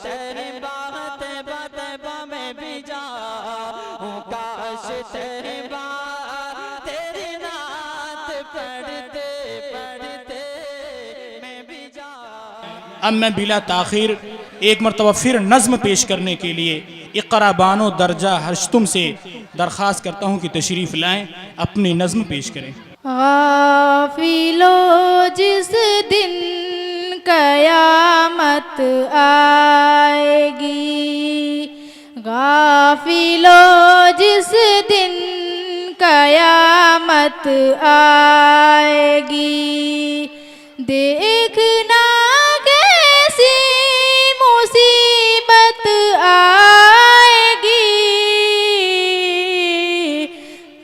तेरी बात बतबा में भी जाऊं, काश तेरी बात तेरी नात पढ़ते पढ़ते मैं भी जाऊं। अब मैं बिला ताखीर एक मरतबा फिर नज़्म पेश करने के लिए इक़रा बानो दर्जा हर्षतुम से दरख्वास्त करता हूँ कि तशरीफ़ लाएँ, अपनी नज़्म पेश करें। गाफिलो जिस दिन कयामत आएगी, गाफिलो जिस दिन कयामत आएगी, देखना कैसी मुसीबत आएगी।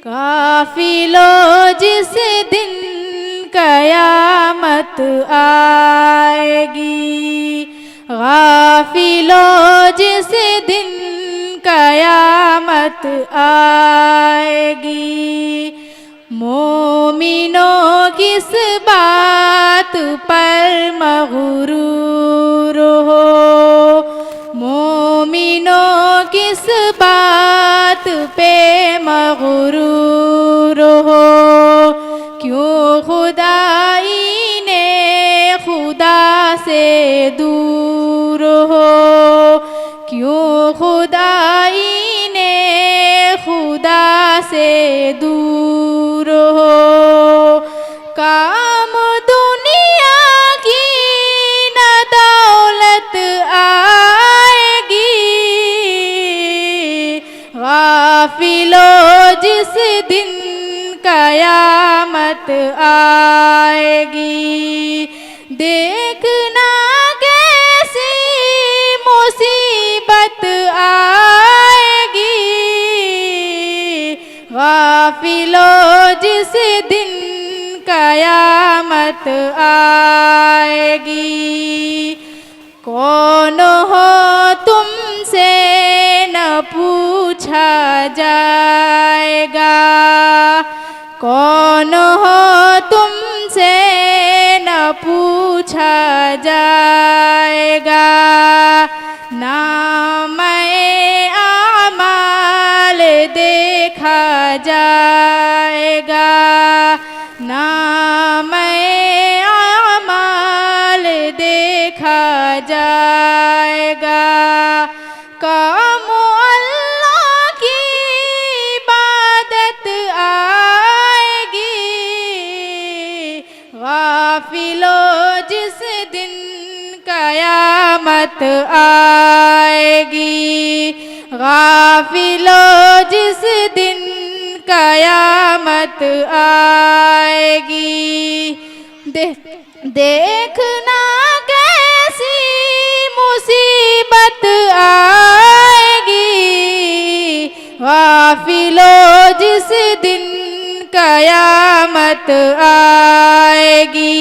गाफिलो जिस दिन कयामत आएगी, गाफिलो जिस दिन कयामत आएगी। मोमिनों किस बात पर मगरूर हो, मोमिनों किस बात पे मगरूर हो। क्यों खुदाई ने खुदा से दूर हो, क्यों खुदाई ने खुदा से दूर हो। काम दुनिया की न दौलत आएगी, गाफिलो जिस दिन कयामत आएगी, देखना कैसी मुसीबत आएगी। गाफिलो जिस दिन कयामत आएगी। कौन हो तुमसे न पूछा जाएगा, कौन हो तुमसे न पूछा जाएगा। नामे आमाल देखा जाएगा, नामे आमाल देखा जाएगा। काम अल्लाह की इबादत आएगी, गाफिलो जिस दिन कयामत आएगी, गाफिलो जिस दिन कयामत आएगी। देखना कैसी मुसीबत आएगी, गाफिलो जिस दिन कयामत आएगी।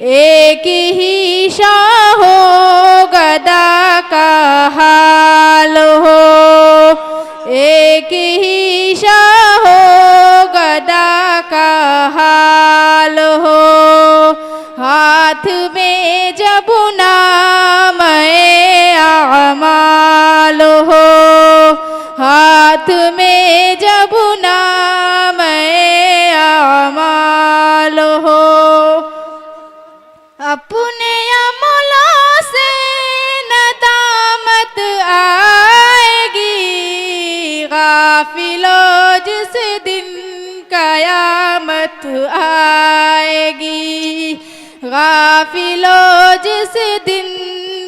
एक ही शाह हो गदा का हाल हो, एक ही शाह हो गदा का हाल हो। हाथ में जब नाम आमाल हो, हाथ में जब नाम आमाल हो। अपने अमलों से नदामत आएगी, गाफिलो जिस दिन कयामत आएगी, गाफिलो जिस दिन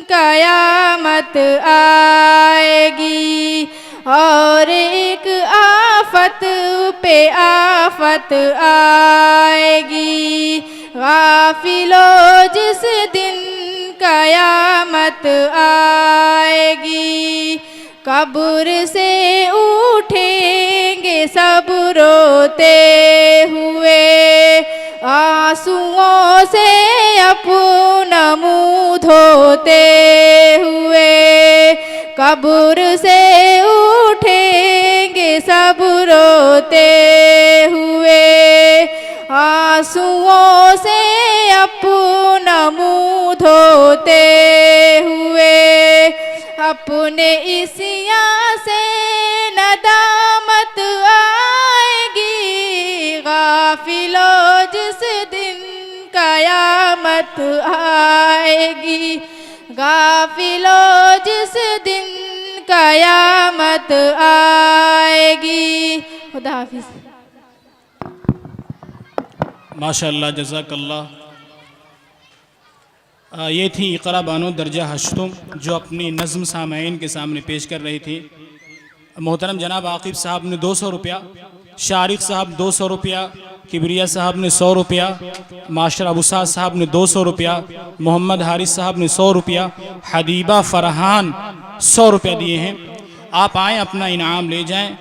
कयामत आएगी। और एक आफत पे आफत आएगी, गाफिलो जिस दिन कयामत आएगी। कब्र से उठेंगे सब रोते हुए, आंसुओं से अपना मुँह धोते हुए। कब्र से उठेंगे सब रोते हुए, आंसुओं से अपना मुँह धो रोते हुए, अपने इसियां से नदामत आएगी, गाफिलों जिस दिन कयामत आएगी, गाफिलों जिस दिन कयामत आएगी। खुदा हाफिज़। माशाअल्लाह, जज़ाकल्लाह। ये थी इक़रा बानो दर्जा हश्तुम जो अपनी नज़्म सामईन के सामने पेश कर रही थी। मोहतरम जनाब आकिब साहब ने 200 रुपया, शारिक साहब 200 रुपया, किबरिया साहब ने 100 रुपया, मास्टर अबू साद साहब ने 200 रुपया, मोहम्मद हारिस साहब ने 100 रुपया, हदीबा फरहान 100 रुपया दिए हैं। आप आएँ, अपना इनाम ले जाएँ।